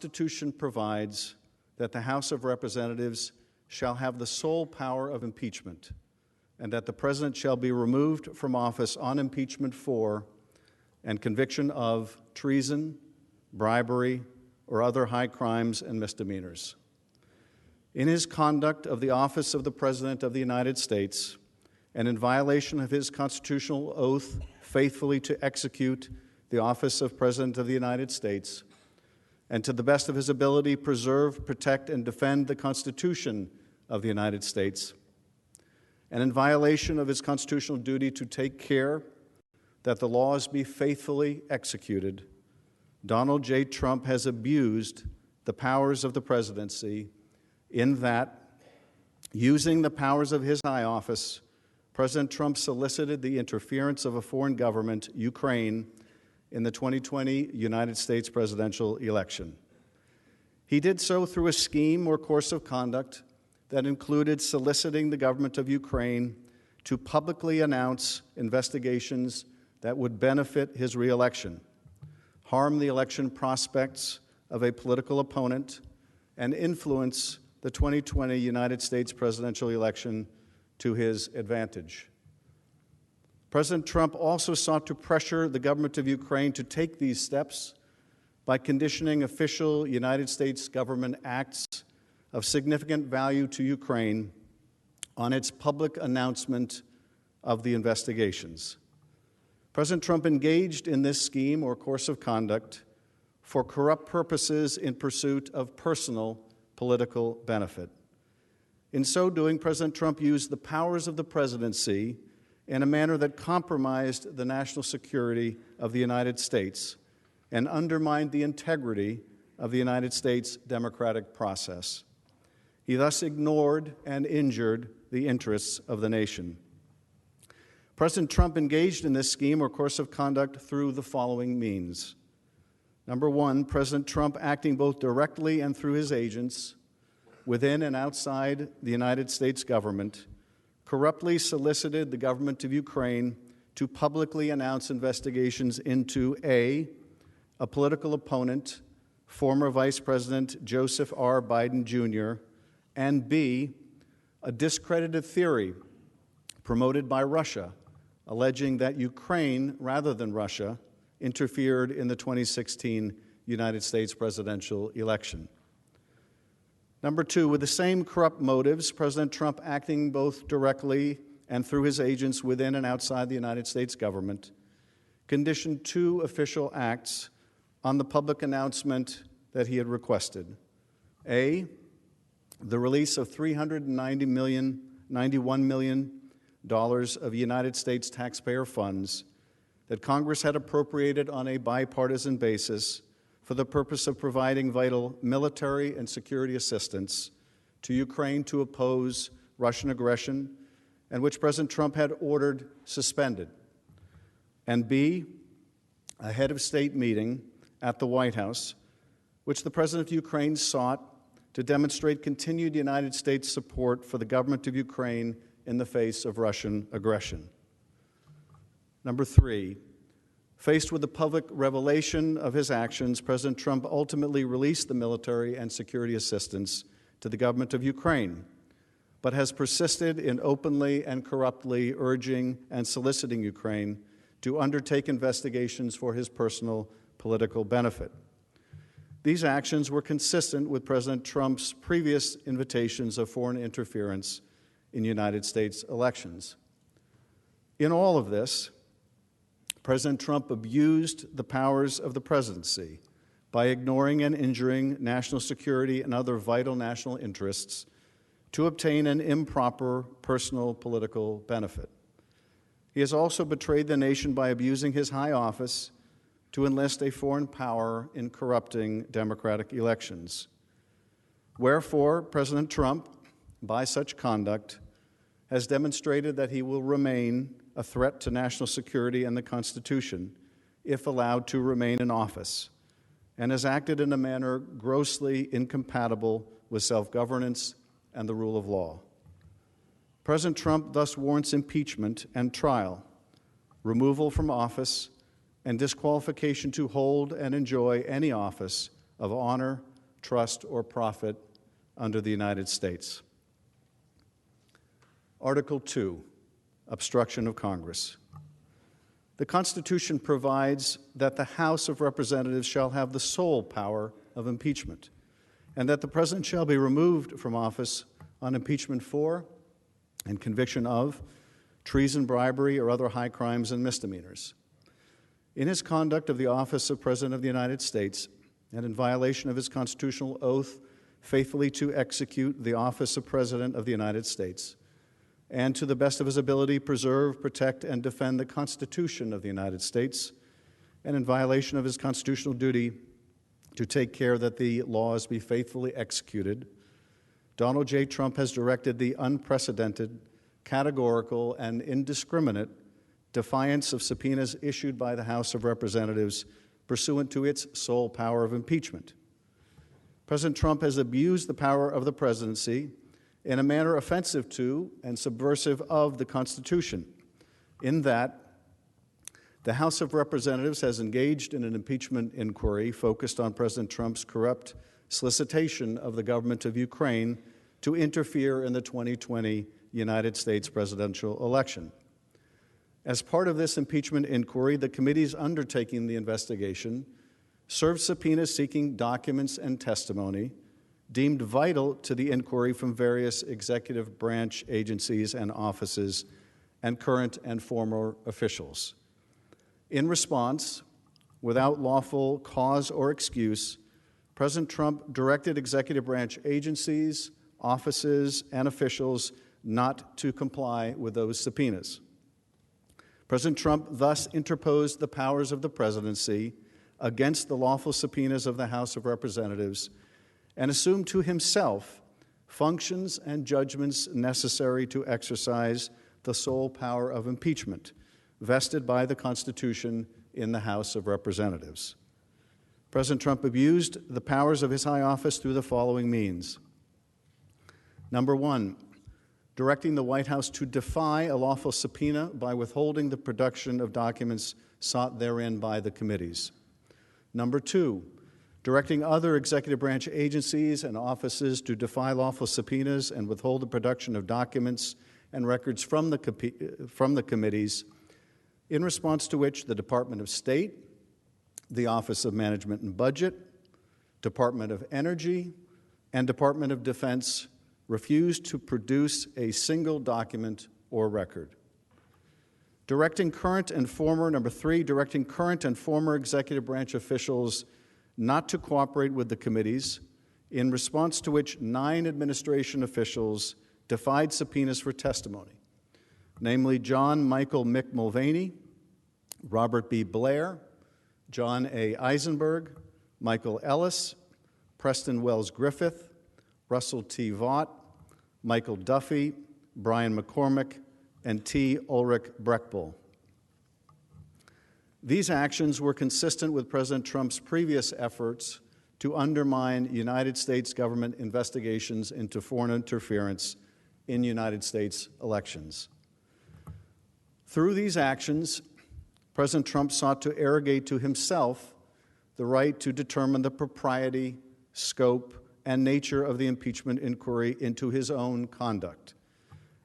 Constitution provides that the House of Representatives shall have the sole power of impeachment, and that the President shall be removed from office on impeachment for and conviction of treason, bribery, or other high crimes and misdemeanors. In his conduct of the office of the President of the United States, and in violation of his constitutional oath faithfully to execute the office of President of the United States, and to the best of his ability preserve, protect, and defend the Constitution of the United States, and in violation of his constitutional duty to take care that the laws be faithfully executed, Donald J. Trump has abused the powers of the presidency in that, using the powers of his high office, President Trump solicited the interference of a foreign government, Ukraine, in the 2020 United States presidential election. He did so through a scheme or course of conduct that included soliciting the government of Ukraine to publicly announce investigations that would benefit his reelection, harm the election prospects of a political opponent, and influence the 2020 United States presidential election to his advantage. President Trump also sought to pressure the government of Ukraine to take these steps by conditioning official United States government acts of significant value to Ukraine on its public announcement of the investigations. President Trump engaged in this scheme or course of conduct for corrupt purposes in pursuit of personal political benefit. In so doing, President Trump used the powers of the presidency in a manner that compromised the national security of the United States and undermined the integrity of the United States democratic process. He thus ignored and injured the interests of the nation. President Trump engaged in this scheme or course of conduct through the following means. Number one, President Trump, acting both directly and through his agents within and outside the United States government, corruptly solicited the government of Ukraine to publicly announce investigations into A, political opponent, former Vice President Joseph R. Biden, Jr., and B, a discredited theory promoted by Russia, alleging that Ukraine, rather than Russia, interfered in the 2016 United States presidential election. Number two, with the same corrupt motives, President Trump, acting both directly and through his agents within and outside the United States government, conditioned two official acts on the public announcement that he had requested. A, the release of $91 million of United States taxpayer funds that Congress had appropriated on a bipartisan basis for the purpose of providing vital military and security assistance to Ukraine to oppose Russian aggression, and which President Trump had ordered suspended. And B, a head of state meeting at the White House, which the President of Ukraine sought to demonstrate continued United States support for the government of Ukraine in the face of Russian aggression. Number three, faced with the public revelation of his actions, President Trump ultimately released the military and security assistance to the government of Ukraine, but has persisted in openly and corruptly urging and soliciting Ukraine to undertake investigations for his personal political benefit. These actions were consistent with President Trump's previous invitations of foreign interference in United States elections. In all of this, President Trump abused the powers of the presidency by ignoring and injuring national security and other vital national interests to obtain an improper personal political benefit. He has also betrayed the nation by abusing his high office to enlist a foreign power in corrupting democratic elections. Wherefore, President Trump, by such conduct, has demonstrated that he will remain a threat to national security and the Constitution if allowed to remain in office, and has acted in a manner grossly incompatible with self-governance and the rule of law. President Trump thus warrants impeachment and trial, removal from office, and disqualification to hold and enjoy any office of honor, trust, or profit under the United States. Article 2, obstruction of Congress. The Constitution provides that the House of Representatives shall have the sole power of impeachment, and that the President shall be removed from office on impeachment for and conviction of treason, bribery, or other high crimes and misdemeanors. In his conduct of the office of President of the United States, and in violation of his constitutional oath faithfully to execute the office of President of the United States, and to the best of his ability preserve, protect, and defend the Constitution of the United States, and in violation of his constitutional duty to take care that the laws be faithfully executed, Donald J. Trump has directed the unprecedented, categorical, and indiscriminate defiance of subpoenas issued by the House of Representatives pursuant to its sole power of impeachment. President Trump has abused the power of the presidency in a manner offensive to and subversive of the Constitution, in that the House of Representatives has engaged in an impeachment inquiry focused on President Trump's corrupt solicitation of the government of Ukraine to interfere in the 2020 United States presidential election. As part of this impeachment inquiry, the committees undertaking the investigation served subpoenas seeking documents and testimony deemed vital to the inquiry from various executive branch agencies and offices and current and former officials. In response, without lawful cause or excuse, President Trump directed executive branch agencies, offices, and officials not to comply with those subpoenas. President Trump thus interposed the powers of the presidency against the lawful subpoenas of the House of Representatives and assumed to himself functions and judgments necessary to exercise the sole power of impeachment vested by the Constitution in the House of Representatives. President Trump abused the powers of his high office through the following means. Number one, directing the White House to defy a lawful subpoena by withholding the production of documents sought therein by the committees. Number two, directing other executive branch agencies and offices to defy lawful subpoenas and withhold the production of documents and records from the committees, in response to which the Department of State, the Office of Management and Budget, Department of Energy, and Department of Defense refused to produce a single document or record. Directing current and former, number three, directing current and former executive branch officials not to cooperate with the committees, in response to which 9 administration officials defied subpoenas for testimony, namely John Michael Mick Mulvaney, Robert B. Blair, John A. Eisenberg, Michael Ellis, Preston Wells Griffith, Russell T. Vaught, Michael Duffy, Brian McCormick, and T. Ulrich Breckbull. These actions were consistent with President Trump's previous efforts to undermine United States government investigations into foreign interference in United States elections. Through these actions, President Trump sought to arrogate to himself the right to determine the propriety, scope, and nature of the impeachment inquiry into his own conduct,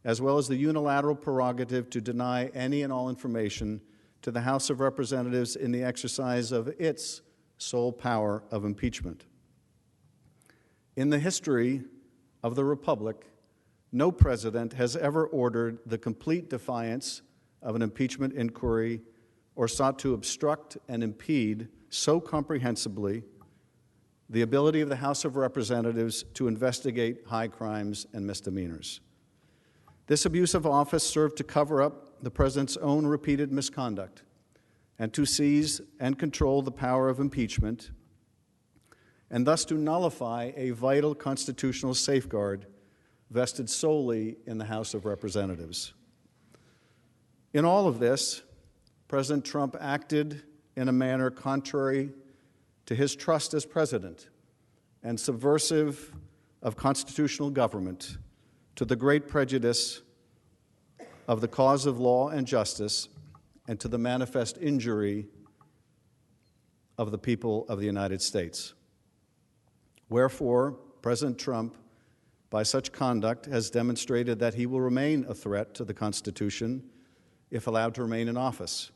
as well as the unilateral prerogative to deny any and all information to the House of Representatives in the exercise of its sole power of impeachment. In the history of the Republic, no president has ever ordered the complete defiance of an impeachment inquiry or sought to obstruct and impede so comprehensively the ability of the House of Representatives to investigate high crimes and misdemeanors. This abuse of office served to cover up the president's own repeated misconduct and to seize and control the power of impeachment, and thus to nullify a vital constitutional safeguard vested solely in the House of Representatives. In all of this, President Trump acted in a manner contrary to his trust as president and subversive of constitutional government, to the great prejudice of the cause of law and justice, and to the manifest injury of the people of the United States. Wherefore, President Trump, by such conduct, has demonstrated that he will remain a threat to the Constitution if allowed to remain in office,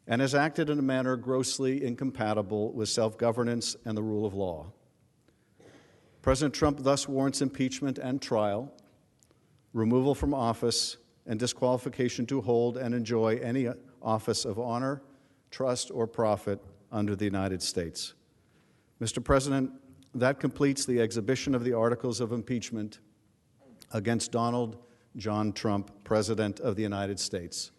and has acted in a manner grossly incompatible with self-governance and the rule of law. President Trump thus warrants impeachment and trial, removal from office, and disqualification to hold and enjoy any office of honor, trust, or profit under the United States. Mr. President, that completes the exhibition of the articles of impeachment against Donald John Trump, President of the United States.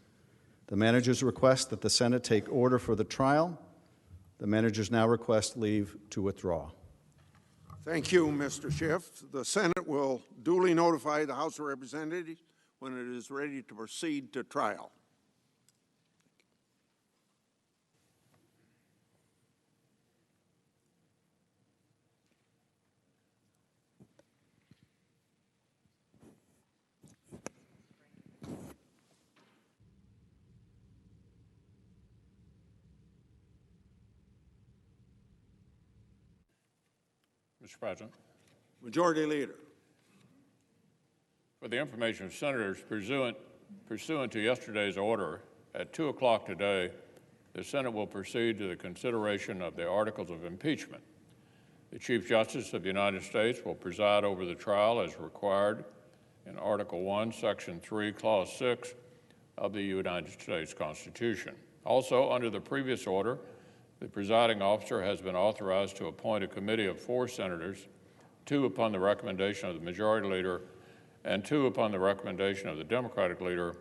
The managers request that the Senate take order for the trial. The managers now request leave to withdraw. Thank you, Mr. Schiff. The Senate will duly notify the House of Representatives when it is ready to proceed to trial. Mr. President. Majority Leader. For the information of senators, pursuant to yesterday's order, at 2 o'clock today, the Senate will proceed to the consideration of the articles of impeachment. The Chief Justice of the United States will preside over the trial as required in Article 1, Section 3, Clause 6 of the United States Constitution. Also, under the previous order, the presiding officer has been authorized to appoint a committee of 4 senators, 2 upon the recommendation of the Majority Leader and 2 upon the recommendation of the Democratic Leader,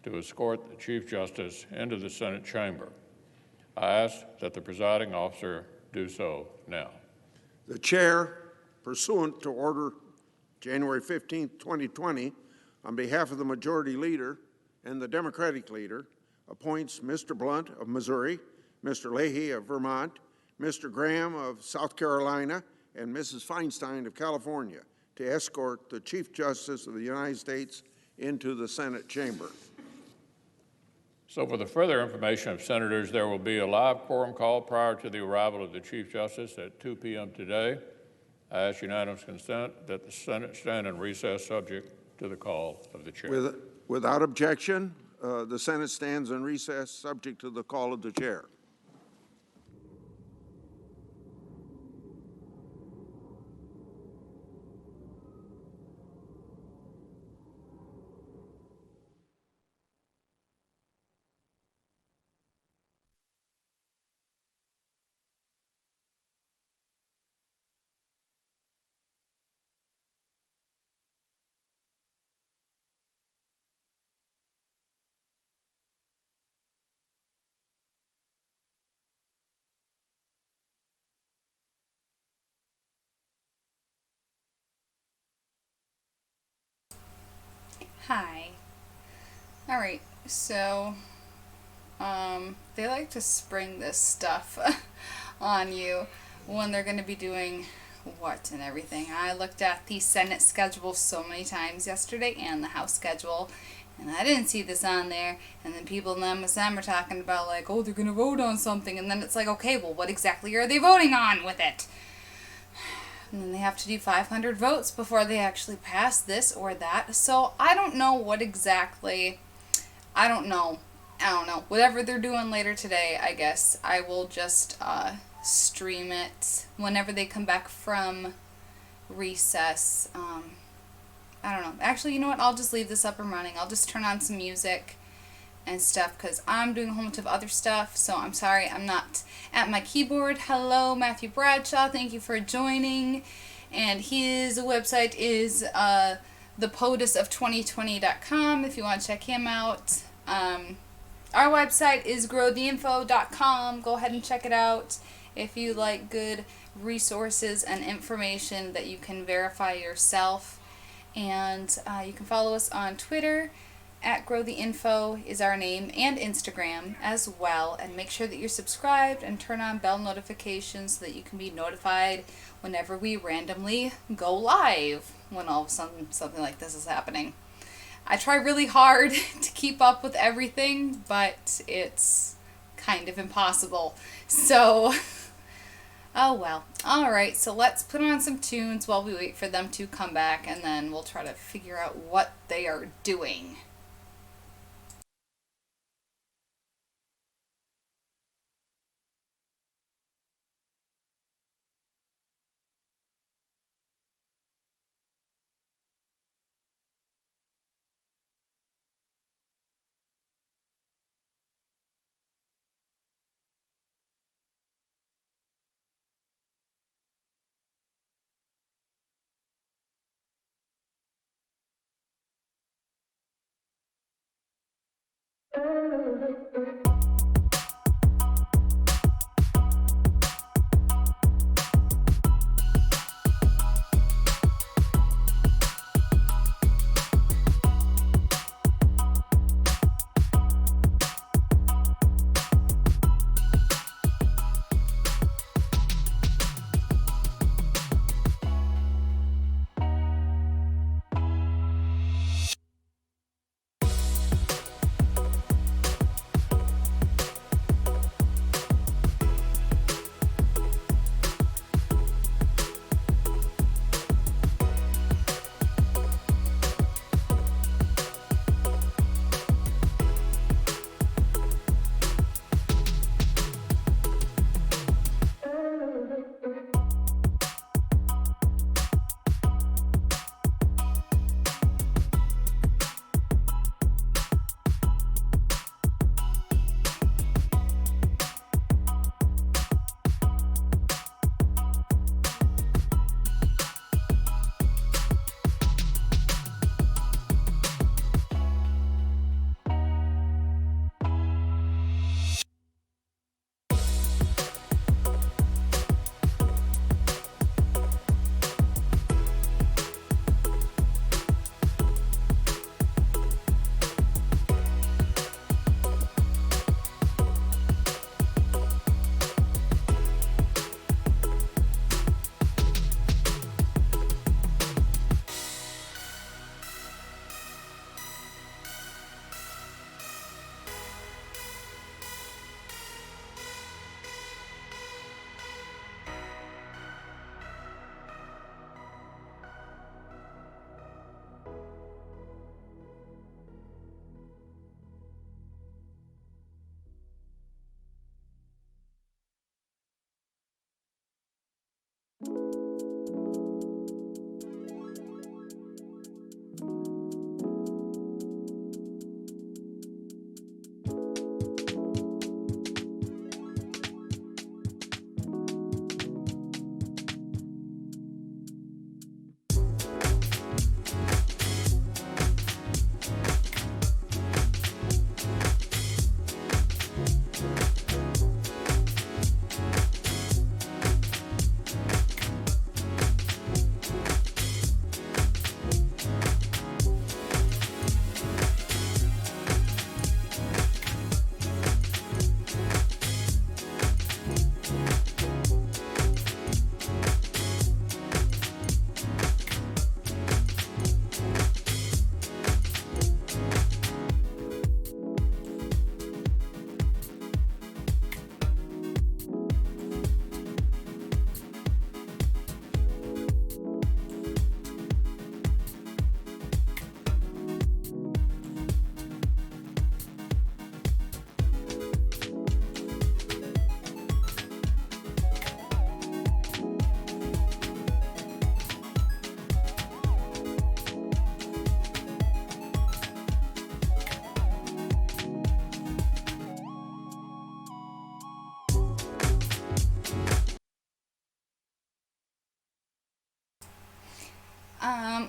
to escort the Chief Justice into the Senate chamber. I ask that the presiding officer do so now. The Chair, pursuant to Order January 15, 2020, on behalf of the Majority Leader and the Democratic Leader, appoints Mr. Blunt of Missouri, Mr. Leahy of Vermont, Mr. Graham of South Carolina, and Mrs. Feinstein of California to escort the Chief Justice of the United States into the Senate chamber. So for the further information of senators, there will be a live quorum call prior to the arrival of the Chief Justice at 2 p.m. today. I ask unanimous consent that the Senate stand in recess subject to the call of the chair. Without objection, the Senate stands in recess subject to the call of the chair. Hi. Alright, so, they like to spring this stuff on you when they're going to be doing what and everything. I looked at the Senate schedule so many times yesterday and the House schedule, and I didn't see this on there. And then people in the MSM are talking about, like, oh, they're going to vote on something, and then it's like, okay, well, what exactly are they voting on with it? And then they have to do 500 votes before they actually pass this or that. So I don't know what exactly, I don't know. Whatever they're doing later today, I guess I will just stream it whenever they come back from recess. I don't know. Actually, you know what? I'll just leave this up and running. I'll just turn on some music and stuff because I'm doing a whole bunch of other stuff. So I'm sorry I'm not at my keyboard. Hello, Matthew Bradshaw. Thank you for joining. And his website is thepotusof2020.com if you want to check him out. Our website is growtheinfo.com. Go ahead and check it out if you like good resources and information that you can verify yourself. And you can follow us on Twitter. At growtheinfo is our name, and Instagram as well. And make sure that you're subscribed and turn on bell notifications so that you can be notified whenever we randomly go live when all of a sudden something like this is happening. I try really hard to keep up with everything, but it's kind of impossible. So Oh well. Alright, so let's put on some tunes while we wait for them to come back, and then we'll try to figure out what they are doing.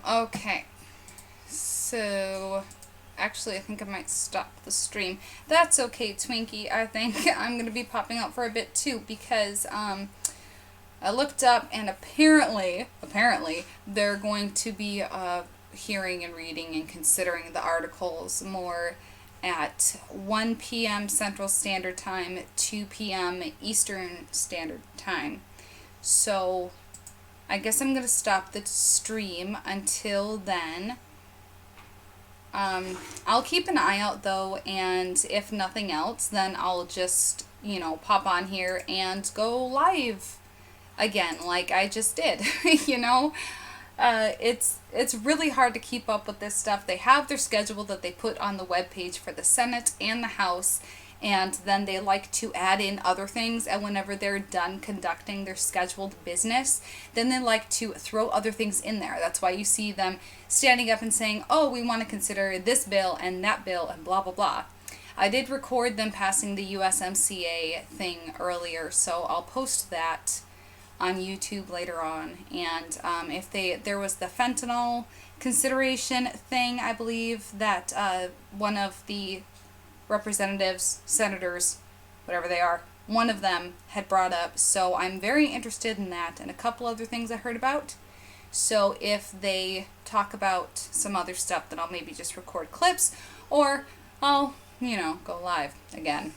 Okay. So, actually, I think I might stop the stream. That's okay, Twinkie. I think I'm going to be popping out for a bit too because, I looked up and apparently, they're going to be, hearing and reading and considering the articles more at 1 p.m. Central Standard Time, 2 p.m. Eastern Standard Time. So, I guess I'm going to stop the stream until then. I'll keep an eye out though, and if nothing else, then I'll just, pop on here and go live again, like I just did, you know. It's really hard to keep up with this stuff. They have their schedule that they put on the webpage for the Senate and the House, and then they like to add in other things, and whenever they're done conducting their scheduled business, then they like to throw other things in there. That's why you see them standing up and saying, oh, we want to consider this bill and that bill and blah blah blah. I did record them passing the USMCA thing earlier, so I'll post that on YouTube later on. And if there was the fentanyl consideration thing, I believe that one of the representatives, senators, whatever they are, one of them had brought up. So I'm very interested in that and a couple other things I heard about. So if they talk about some other stuff, then I'll maybe just record clips, or I'll, go live again.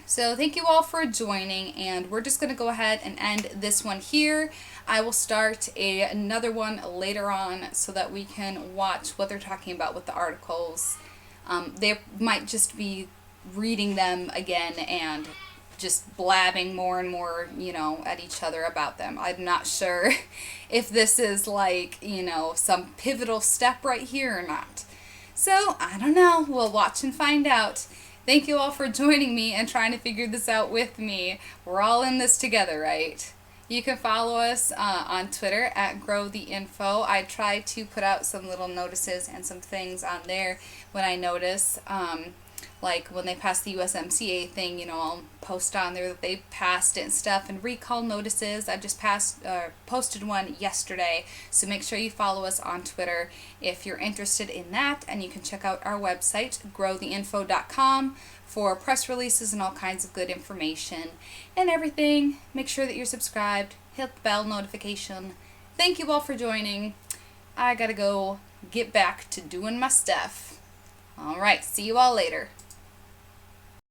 So thank you all for joining, and we're just going to go ahead and end this one here. I will start another one later on so that we can watch what they're talking about with the articles. They might just be reading them again and just blabbing more and more, at each other about them. I'm not sure if this is like, some pivotal step right here or not. So, I don't know. We'll watch and find out. Thank you all for joining me and trying to figure this out with me. We're all in this together, right? You can follow us on Twitter at GrowTheInfo. I try to put out some little notices and some things on there when I notice, like when they pass the USMCA thing, I'll post on there that they passed it and stuff, and recall notices. I just posted one yesterday, so make sure you follow us on Twitter if you're interested in that, and you can check out our website, growtheinfo.com, for press releases and all kinds of good information and everything. Make sure that you're subscribed, hit the bell notification. Thank you all for joining. I gotta go get back to doing my stuff. All right, see you all later.